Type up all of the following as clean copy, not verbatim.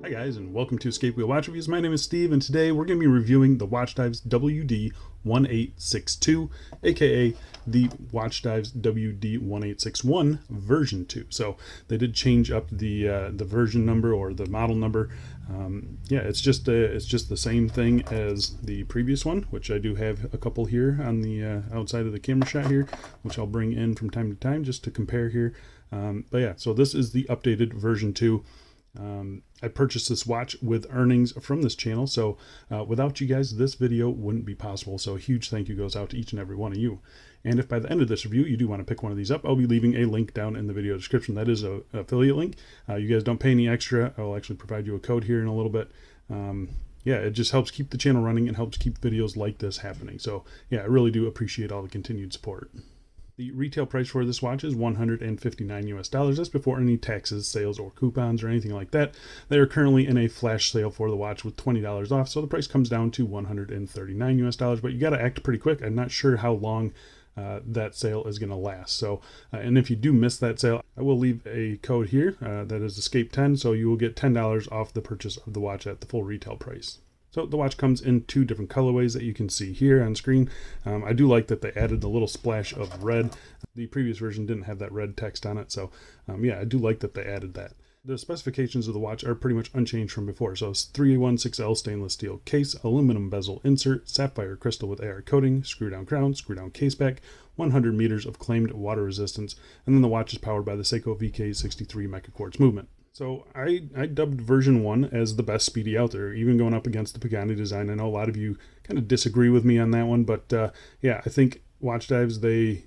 Hi guys, and welcome to Escape Wheel Watch Reviews. My name is Steve, and today we're going to be reviewing the Watch Dives WD1862, aka the Watch Dives WD1861 version 2. So they did change up the version number or the model number. Yeah, it's just the same thing as the previous one, which I do have a couple here on the outside of the camera shot here, which I'll bring in from time to time just to compare here. But yeah, so this is the updated version 2. I purchased this watch with earnings from this channel, so without you guys this video wouldn't be possible, so a huge thank you goes out to each and every one of you. And if by the end of this review you do want to pick one of these up, I'll be leaving a link down in the video description. That is an affiliate link. You guys don't pay any extra. I'll actually provide you a code here in a little bit. Yeah, it just helps keep the channel running and helps keep videos like this happening. So yeah, I really do appreciate all the continued support. The retail price for this watch is $159 US. That's before any taxes, sales, or coupons or anything like that. They are currently in a flash sale for the watch with $20 off, so the price comes down to $139 US. But you got to act pretty quick. I'm not sure how long that sale is going to last. So, and if you do miss that sale, I will leave a code here that is Escape 10, so you will get $10 off the purchase of the watch at the full retail price. So the watch comes in two different colorways that you can see here on screen. I do like that they added a little splash of red. The previous version didn't have that red text on it, so yeah, I do like that they added that. The specifications of the watch are pretty much unchanged from before. So it's 316L stainless steel case, aluminum bezel insert, sapphire crystal with AR coating, screw down crown, screw down case back, 100 meters of claimed water resistance, and then the watch is powered by the Seiko VK63 Mecha Quartz movement. So I dubbed version 1 as the best speedy out there, even going up against the Pagani design. I know a lot of you kind of disagree with me on that one, but yeah, I think Watch Dives, they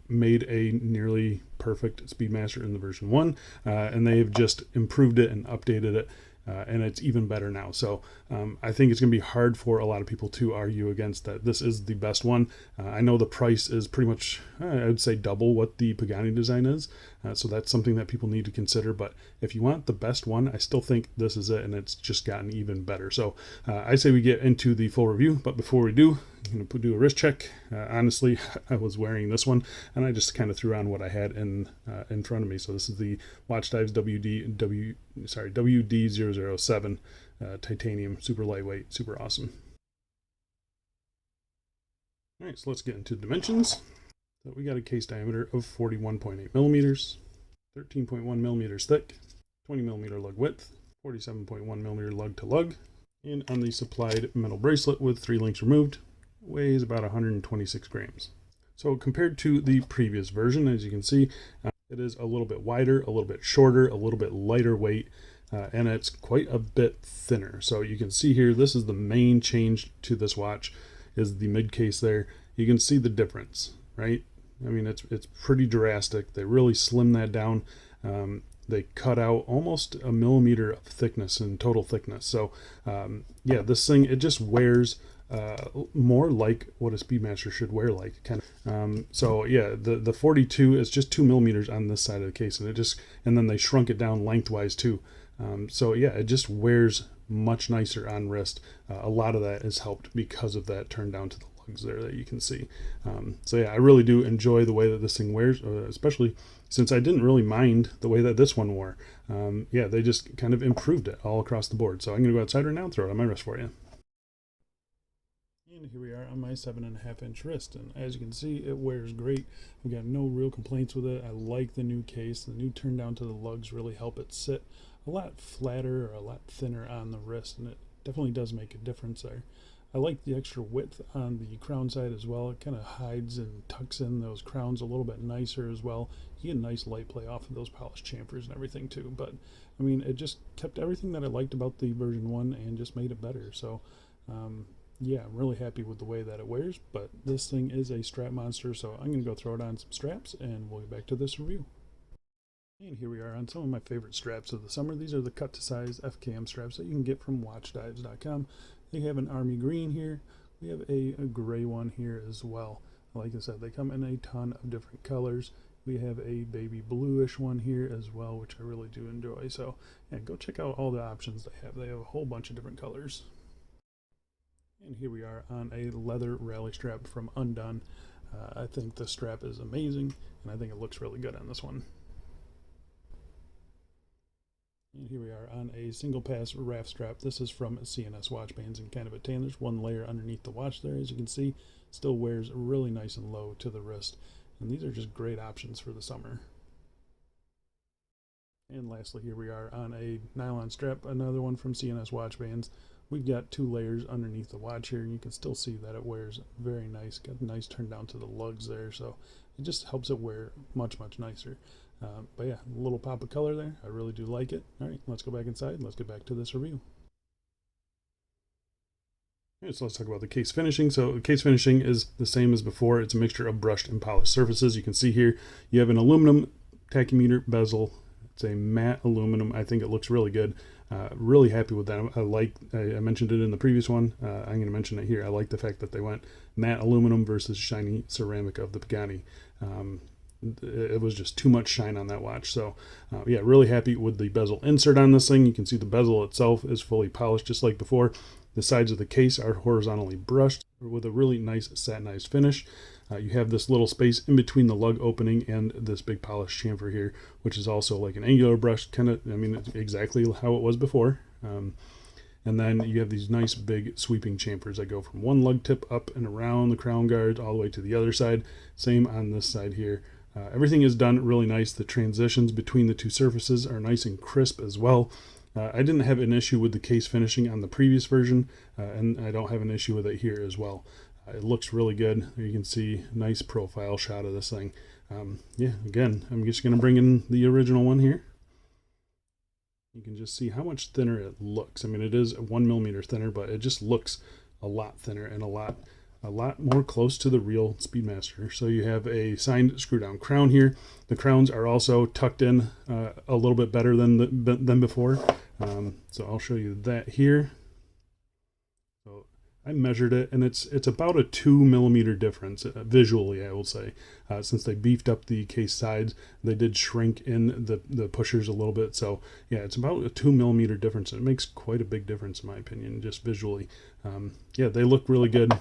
made a nearly perfect Speedmaster in the version 1, and they've just improved it and updated it. And it's even better now. So I think it's going to be hard for a lot of people to argue against that. This is the best one. I know the price is pretty much, I would say, double what the Pagani design is. So that's something that people need to consider. But if you want the best one, I still think this is it, and it's just gotten even better. So I say we get into the full review. But before we do, I'm going to do a wrist check. Honestly, I was wearing this one, and I just kind of threw on what I had in front of me. So this is the Watch Dives WD007 titanium, super lightweight, super awesome. All right, so let's get into dimensions. So we got a case diameter of 41.8 millimeters, 13.1 millimeters thick, 20 millimeter lug width, 47.1 millimeter lug to lug, and on the supplied metal bracelet with 3 links removed, weighs about 126 grams. So compared to the previous version, as you can see, it is a little bit wider, a little bit shorter, a little bit lighter weight, and it's quite a bit thinner. So you can see here, this is the main change to this watch, is the mid case there. You can see the difference, right? I mean, it's pretty drastic. They really slimmed that down. They cut out almost a millimeter of thickness in total thickness. So yeah, this thing, it just wears more like what a Speedmaster should wear like, kind of. So yeah, the 42 is just 2 millimeters on this side of the case, and then they shrunk it down lengthwise too. So yeah, it just wears much nicer on wrist. A lot of that is helped because of that turn down to the lugs there that you can see. So yeah, I really do enjoy the way that this thing wears, especially since I didn't really mind the way that this one wore. Yeah, they just kind of improved it all across the board. So I'm gonna go outside right now and throw it on my wrist for you. And here we are on my 7.5-inch wrist, and as you can see, it wears great. I've got no real complaints with it. I like the new case. The new turn down to the lugs really help it sit a lot flatter or a lot thinner on the wrist, and it definitely does make a difference there. I like the extra width on the crown side as well. It kind of hides and tucks in those crowns a little bit nicer as well. You get a nice light play off of those polished chamfers and everything too. But I mean, it just kept everything that I liked about the version 1 and just made it better. So yeah, I'm really happy with the way that it wears, but this thing is a strap monster, so I'm going to go throw it on some straps, and we'll get back to this review. And here we are on some of my favorite straps of the summer. These are the cut-to-size FKM straps that you can get from watchdives.com. They have an army green here. We have a gray one here as well. Like I said, they come in a ton of different colors. We have a baby bluish one here as well, which I really do enjoy. So yeah, go check out all the options they have. They have a whole bunch of different colors. And here we are on a leather rally strap from Undone. I think the strap is amazing, and I think it looks really good on this one. And here we are on a single pass raft strap. This is from CNS watch bands in kind of a tan. There's one layer underneath the watch there, as you can see. Still wears really nice and low to the wrist. And these are just great options for the summer. And lastly, here we are on a nylon strap, another one from CNS watch bands. We've got 2 layers underneath the watch here, and you can still see that it wears very nice. Got a nice turn down to the lugs there, so it just helps it wear much, much nicer. But yeah, a little pop of color there. I really do like it. All right, let's go back inside. Let's get back to this review. Okay, so let's talk about the case finishing. So the case finishing is the same as before. It's a mixture of brushed and polished surfaces. You can see here you have an aluminum tachymeter bezel. It's a matte aluminum. I think it looks really good. Really happy with that. I mentioned it in the previous one. I'm going to mention it here. I like the fact that they went matte aluminum versus shiny ceramic of the Pagani. It was just too much shine on that watch. So yeah, really happy with the bezel insert on this thing. You can see the bezel itself is fully polished just like before. The sides of the case are horizontally brushed with a really nice satinized finish. You have this little space in between the lug opening and this big polished chamfer here, which is also like an angular brush, kind of, I mean, exactly how it was before. And then you have these nice big sweeping chamfers that go from one lug tip up and around the crown guard all the way to the other side. Same on this side here. Everything is done really nice. The transitions between the 2 surfaces are nice and crisp as well. I didn't have an issue with the case finishing on the previous version, and I don't have an issue with it here as well. It looks really good. You can see nice profile shot of this thing. Yeah, again, I'm just going to bring in the original one here. You can just see how much thinner it looks. I mean, it is 1 millimeter thinner, but it just looks a lot thinner and a lot more close to the real Speedmaster. So you have a signed screw down crown here. The crowns are also tucked in a little bit better than before. So I'll show you that here. So I measured it, and it's about a 2 millimeter difference visually, I will say. Since they beefed up the case sides, they did shrink in the pushers a little bit. So yeah, it's about a 2 millimeter difference. It makes quite a big difference in my opinion, just visually. Yeah, they look really good.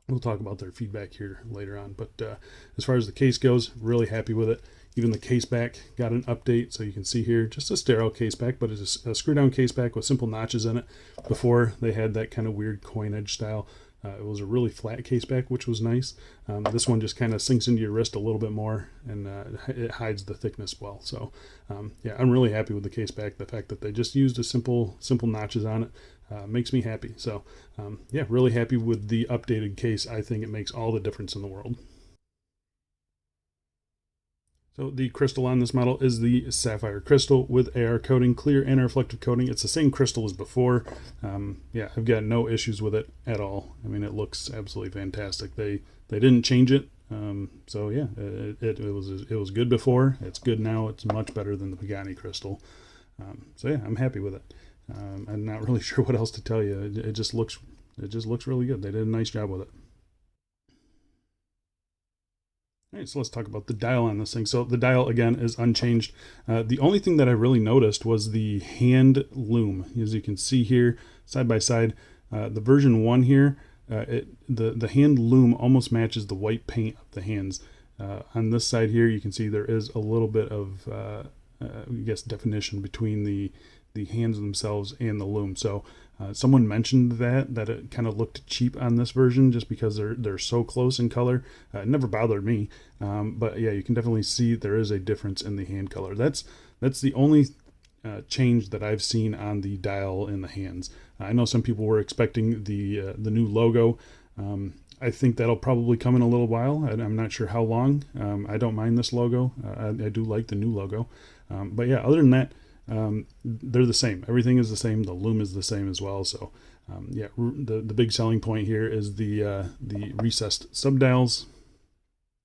We'll talk about their feedback here later on. But as far as the case goes, really happy with it. Even the case back got an update. So you can see here, just a sterile case back, but it's a screw down case back with simple notches in it. Before, they had that kind of weird coin edge style. It was a really flat case back, which was nice. This one just kind of sinks into your wrist a little bit more, and it hides the thickness well. So yeah, I'm really happy with the case back. The fact that they just used a simple notches on it makes me happy. So yeah, really happy with the updated case. I think it makes all the difference in the world. So the crystal on this model is the sapphire crystal with AR coating, clear and reflective coating. It's the same crystal as before. Yeah, I've got no issues with it at all. I mean, it looks absolutely fantastic. They didn't change it. So yeah, it was good before. It's good now. It's much better than the Pagani crystal. So yeah, I'm happy with it. I'm not really sure what else to tell you. It just looks really good. They did a nice job with it. All right, so let's talk about the dial on this thing. So the dial, again, is unchanged. The only thing that I really noticed was the hand lume. As you can see here, side by side, the version 1 here, the hand lume almost matches the white paint of the hands. On this side here, you can see there is a little bit of, I guess, definition between the hands themselves and the lume. So someone mentioned that it kind of looked cheap on this version just because they're so close in color. It never bothered me, but yeah, you can definitely see there is a difference in the hand color. That's the only change that I've seen on the dial in the hands. I know some people were expecting the new logo. I think that'll probably come in a little while. I'm not sure how long. I don't mind this logo. I do like the new logo, but yeah, other than that, they're the same. Everything is the same. The lume is the same as well. So yeah, the big selling point here is the recessed subdials.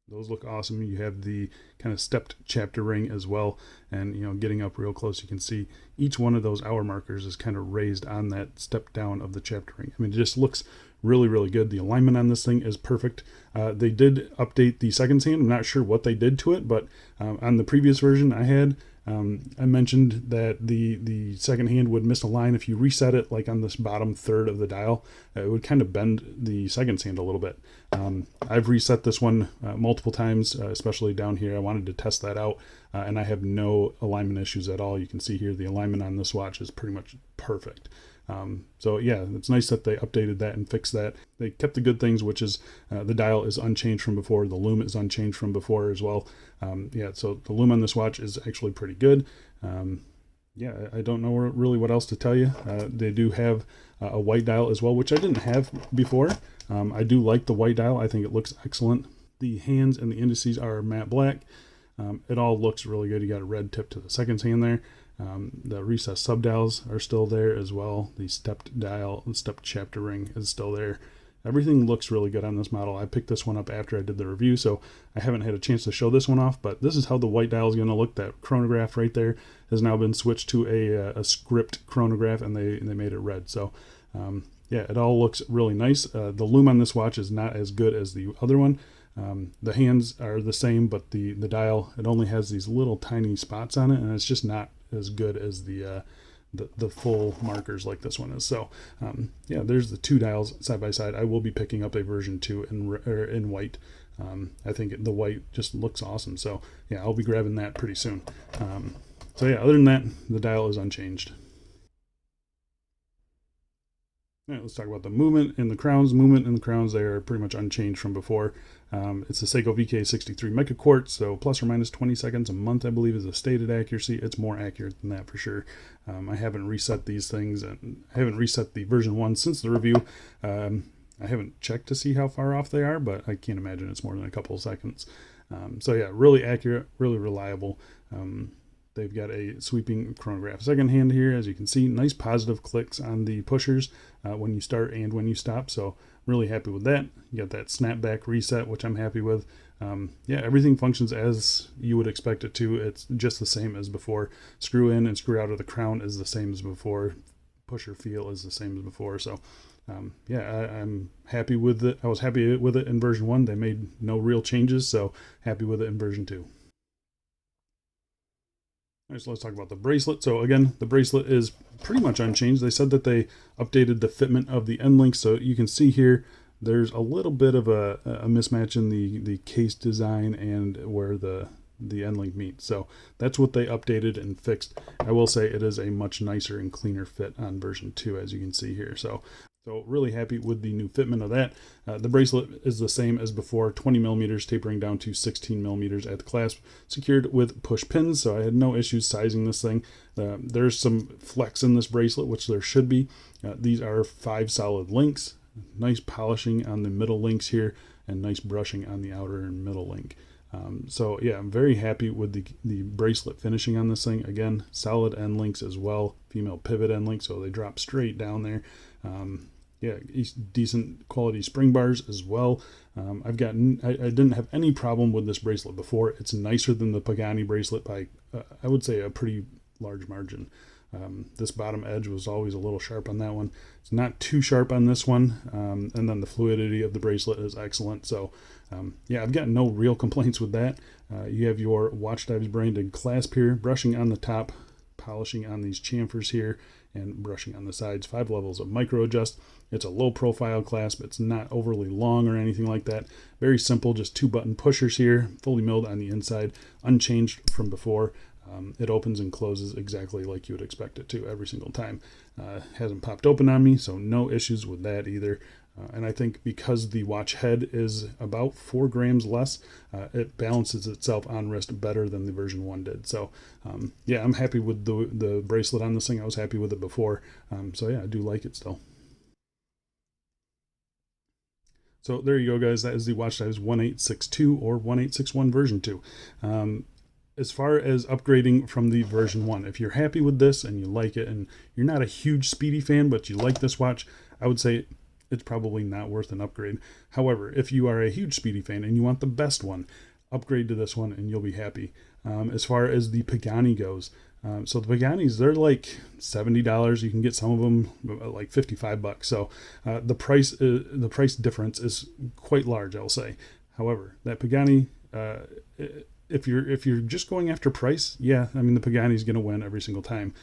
Those look awesome. You have the kind of stepped chapter ring as well, and you know, getting up real close, you can see each one of those hour markers is kind of raised on that step down of the chapter ring. I mean, it just looks really, really good. The alignment on this thing is perfect. They did update the second hand. I'm not sure what they did to it, but on the previous version I had, I mentioned that the second hand would misalign if you reset it, like on this bottom third of the dial. It would kind of bend the second hand a little bit. I've reset this one multiple times, especially down here. I wanted to test that out, and I have no alignment issues at all. You can see here the alignment on this watch is pretty much perfect. So yeah, it's nice that they updated that and fixed that. They kept the good things, which is the dial is unchanged from before. The lume is unchanged from before as well. Yeah, so the lume on this watch is actually pretty good. Yeah, I don't know really what else to tell you. They do have a white dial as well, which I didn't have before. I do like the white dial. I think it looks excellent. The hands and the indices are matte black. It all looks really good. You got a red tip to the seconds hand there. The recessed subdials are still there as well. The stepped dial, the stepped chapter ring is still there. Everything looks really good on this model. I picked this one up after I did the review, so I haven't had a chance to show this one off, but this is how the white dial is going to look. That chronograph right there has now been switched to a script chronograph, and they made it red. So yeah, it all looks really nice. The lume on this watch is not as good as the other one. The hands are the same, but the dial, it only has these little tiny spots on it, and it's just not as good as the full markers like this one is. So yeah, there's the two dials side by side. I will be picking up a version 2 in white. I think the white just looks awesome. So yeah, I'll be grabbing that pretty soon. So yeah, other than that, the dial is unchanged. All right, let's talk about the movement and the crowns. Movement and the crowns, they are pretty much unchanged from before. It's the Seiko VK63 Mecha Quartz, so plus or minus 20 seconds a month, I believe, is the stated accuracy. It's more accurate than that for sure. I haven't reset these things, and I haven't reset the version 1 since the review. I haven't checked to see how far off they are, but I can't imagine it's more than a couple of seconds. So yeah, really accurate, really reliable. They've got a sweeping chronograph second hand here, as you can see. Nice positive clicks on the pushers when you start and when you stop. So really happy with that. You got that snapback reset, which I'm happy with. Yeah, everything functions as you would expect it to. It's just the same as before. Screw in and screw out of the crown is the same as before. Pusher feel is the same as before. So yeah, I'm happy with it. I was happy with it in version 1. They made no real changes, so happy with it in version 2. All right, so let's talk about the bracelet. So again, the bracelet is pretty much unchanged. They said that they updated the fitment of the end links. So you can see here, there's a little bit of a mismatch in the case design and where the end link meets. So that's what they updated and fixed. I will say it is a much nicer and cleaner fit on version 2, as you can see here. So really happy with the new fitment of that. The bracelet is the same as before, 20 millimeters tapering down to 16 millimeters at the clasp, secured with push pins. So I had no issues sizing this thing. There's some flex in this bracelet, which there should be. These are 5 solid links, nice polishing on the middle links here, and nice brushing on the outer and middle link. So yeah, I'm very happy with the bracelet finishing on this thing. Again, solid end links as well, female pivot end links, so they drop straight down there. Yeah, decent quality spring bars as well. I didn't have any problem with this bracelet before. It's nicer than the Pagani bracelet by, I would say, a pretty large margin. This bottom edge was always a little sharp on that one. It's not too sharp on this one. And then the fluidity of the bracelet is excellent. So yeah, I've got no real complaints with that. You have your Watch Dives branded clasp here, brushing on the top, polishing on these chamfers here, and brushing on the sides. 5 levels of micro adjust. It's a low profile clasp. It's not overly long or anything like that. Very simple, just 2 button pushers here, fully milled on the inside, unchanged from before. It opens and closes exactly like you would expect it to every single time. Hasn't popped open on me, so no issues with that either. And I think because the watch head is about 4 grams less, it balances itself on wrist better than the version 1 did. So yeah, I'm happy with the bracelet on this thing. I was happy with it before. So yeah, I do like it still. So there you go, guys. That is the Watch Dives 1862 or 1861 version 2. As far as upgrading from the version 1, if you're happy with this and you like it and you're not a huge Speedy fan, but you like this watch, I would say it's probably not worth an upgrade. However, if you are a huge Speedy fan and you want the best one, upgrade to this one and you'll be happy. As far as the Pagani goes, so the Paganis, they're like $70. You can get some of them like $55. So the price difference is quite large, I'll say. However, that Pagani, if you're just going after price, yeah, I mean the Pagani's going to win every single time.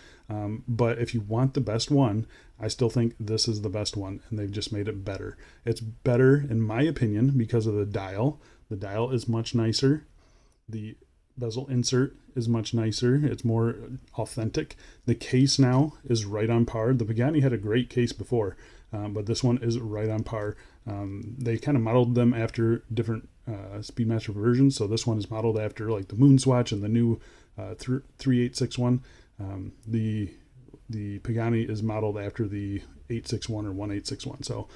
But if you want the best one, I still think this is the best one, and they've just made it better. It's better in my opinion because of the dial. The dial is much nicer. The bezel insert is much nicer. It's more authentic. The case now is right on par. The Pagani had a great case before, but this one is right on par. They kind of modeled them after different Speedmaster versions. So this one is modeled after like the moonswatch and the new 3861. The Pagani is modeled after the 861 or 1861. So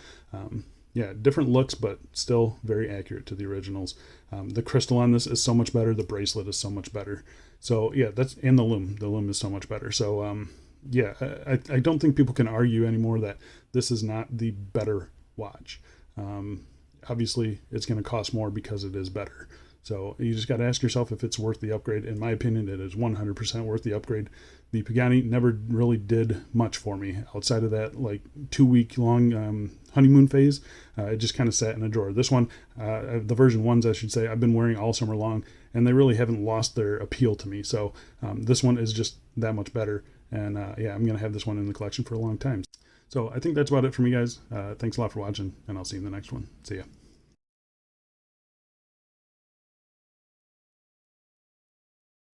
yeah, different looks, but still very accurate to the originals. The crystal on this is so much better. The bracelet is so much better. So yeah, and the Lume. The Lume is so much better. So yeah, I don't think people can argue anymore that this is not the better watch. Obviously, it's going to cost more because it is better. So you just got to ask yourself if it's worth the upgrade. In my opinion, it is 100% worth the upgrade. The Pagani never really did much for me outside of that like 2-week long honeymoon phase. It just kind of sat in a drawer. This one, the version 1s, I should say, I've been wearing all summer long, and they really haven't lost their appeal to me. So this one is just that much better. And yeah, I'm going to have this one in the collection for a long time. So I think that's about it for me, guys. Thanks a lot for watching, and I'll see you in the next one. See ya.